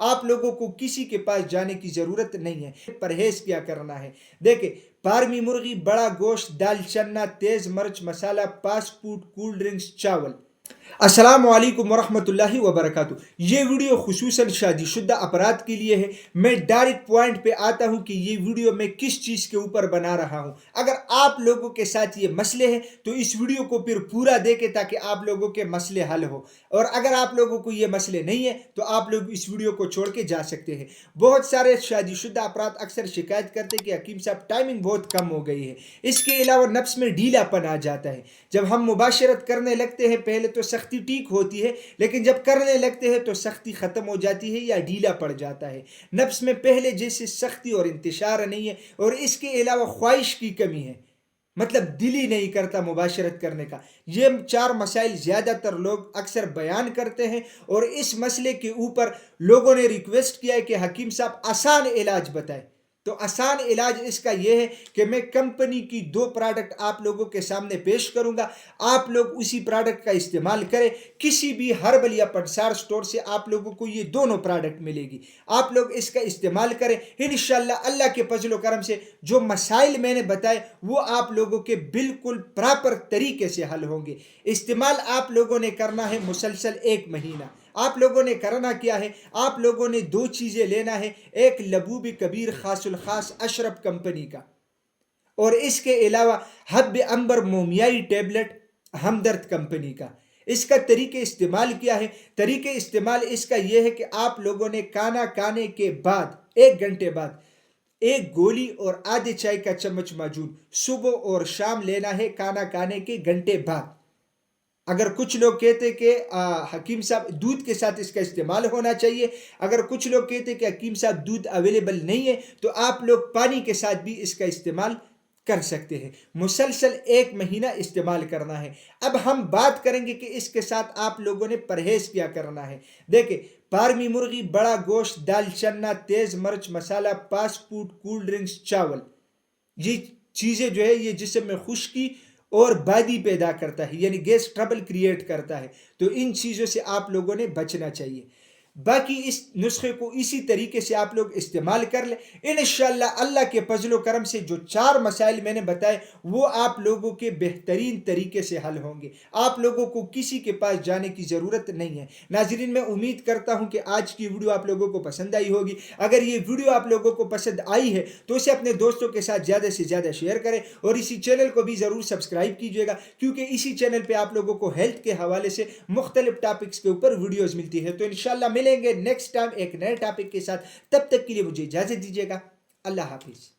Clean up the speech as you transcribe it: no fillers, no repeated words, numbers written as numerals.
آپ لوگوں کو کسی کے پاس جانے کی ضرورت نہیں ہے، پرہیز کیا کرنا ہے۔ دیکھیں، فارمی مرغی، بڑا گوشت، دال چنا، تیز مرچ مسالہ، فاسٹ فوڈ، کول ڈرنکس، چاول۔ السلام علیکم ورحمۃ اللہ وبرکاتہ۔ یہ ویڈیو خصوصاً شادی شدہ افراد کے لیے ہے۔ میں ڈائریکٹ پوائنٹ پہ آتا ہوں کہ یہ ویڈیو میں کس چیز کے اوپر بنا رہا ہوں۔ اگر آپ لوگوں کے ساتھ یہ مسئلے ہیں تو اس ویڈیو کو پھر پورا دیکھیں تاکہ آپ لوگوں کے مسئلے حل ہو، اور اگر آپ لوگوں کو یہ مسئلے نہیں ہیں تو آپ لوگ اس ویڈیو کو چھوڑ کے جا سکتے ہیں۔ بہت سارے شادی شدہ افراد اکثر شکایت کرتے ہیں کہ حکیم صاحب ٹائمنگ بہت کم ہو گئی ہے۔ اس کے علاوہ نفس میں ڈھیلا پن آ جاتا ہے۔ جب ہم مباشرت کرنے لگتے ہیں پہلے تو سختی ٹھیک ہوتی ہے، لیکن جب کرنے لگتے ہیں تو سختی ختم ہو جاتی ہے یا ڈھیلا پڑ جاتا ہے۔ نفس میں پہلے جیسے سختی اور انتشار نہیں ہے، اور اس کے علاوہ خواہش کی کمی ہے، مطلب دل ہی نہیں کرتا مباشرت کرنے کا۔ یہ 4 مسائل زیادہ تر لوگ اکثر بیان کرتے ہیں، اور اس مسئلے کے اوپر لوگوں نے ریکویسٹ کیا ہے کہ حکیم صاحب آسان علاج بتائیں۔ تو آسان علاج اس کا یہ ہے کہ میں کمپنی کی 2 پروڈکٹ آپ لوگوں کے سامنے پیش کروں گا، آپ لوگ اسی پروڈکٹ کا استعمال کریں۔ کسی بھی ہربل یا پنسار سٹور سے آپ لوگوں کو یہ دونوں پروڈکٹ ملے گی، آپ لوگ اس کا استعمال کریں۔ انشاءاللہ اللہ کے فضل و کرم سے جو مسائل میں نے بتائے وہ آپ لوگوں کے بالکل پراپر طریقے سے حل ہوں گے۔ استعمال آپ لوگوں نے کرنا ہے مسلسل 1 مہینہ۔ آپ لوگوں نے کرنا کیا ہے، آپ لوگوں نے 2 چیزیں لینا ہے، ایک لبوب کبیر خاص الخاص اشرف کمپنی کا، اور اس کے علاوہ حب عنبر مومیائی ٹیبلٹ ہمدرد کمپنی کا۔ اس کا طریقہ استعمال کیا ہے؟ طریقہ استعمال اس کا یہ ہے کہ آپ لوگوں نے کھانا کھانے کے بعد 1 گھنٹے بعد 1 گولی اور آدھے چائے کا چمچ معجون صبح اور شام لینا ہے، کھانا کھانے کے گھنٹے بعد۔ اگر کچھ لوگ کہتے کہ حکیم صاحب دودھ کے ساتھ اس کا استعمال ہونا چاہیے، اگر کچھ لوگ کہتے کہ حکیم صاحب دودھ اویلیبل نہیں ہے تو آپ لوگ پانی کے ساتھ بھی اس کا استعمال کر سکتے ہیں۔ مسلسل 1 مہینہ استعمال کرنا ہے۔ اب ہم بات کریں گے کہ اس کے ساتھ آپ لوگوں نے پرہیز کیا کرنا ہے۔ دیکھیں، فارمی مرغی، بڑا گوشت، دال چنا، تیز مرچ مسالہ، فاسٹ فوڈ، کول ڈرنکس، چاول، یہ چیزیں جو ہے یہ جسم میں خشکی اور بادی پیدا کرتا ہے، یعنی گیس ٹربل کریٹ کرتا ہے، تو ان چیزوں سے آپ لوگوں نے بچنا چاہیے۔ باقی اس نسخے کو اسی طریقے سے آپ لوگ استعمال کر لیں۔ انشاءاللہ اللہ کے فضل و کرم سے جو 4 مسائل میں نے بتائے وہ آپ لوگوں کے بہترین طریقے سے حل ہوں گے۔ آپ لوگوں کو کسی کے پاس جانے کی ضرورت نہیں ہے۔ ناظرین، میں امید کرتا ہوں کہ آج کی ویڈیو آپ لوگوں کو پسند آئی ہوگی۔ اگر یہ ویڈیو آپ لوگوں کو پسند آئی ہے تو اسے اپنے دوستوں کے ساتھ زیادہ سے زیادہ شیئر کریں، اور اسی چینل کو بھی ضرور سبسکرائب کیجیے گا، کیونکہ اسی چینل پہ آپ لوگوں کو ہیلتھ کے حوالے سے مختلف ٹاپکس کے اوپر ویڈیوز ملتی ہے۔ تو انشاءاللہ ملیں گے نیکسٹ ٹائم ایک نئے ٹاپک کے ساتھ، تب تک کے لیے مجھے اجازت دیجیے گا۔ اللہ حافظ۔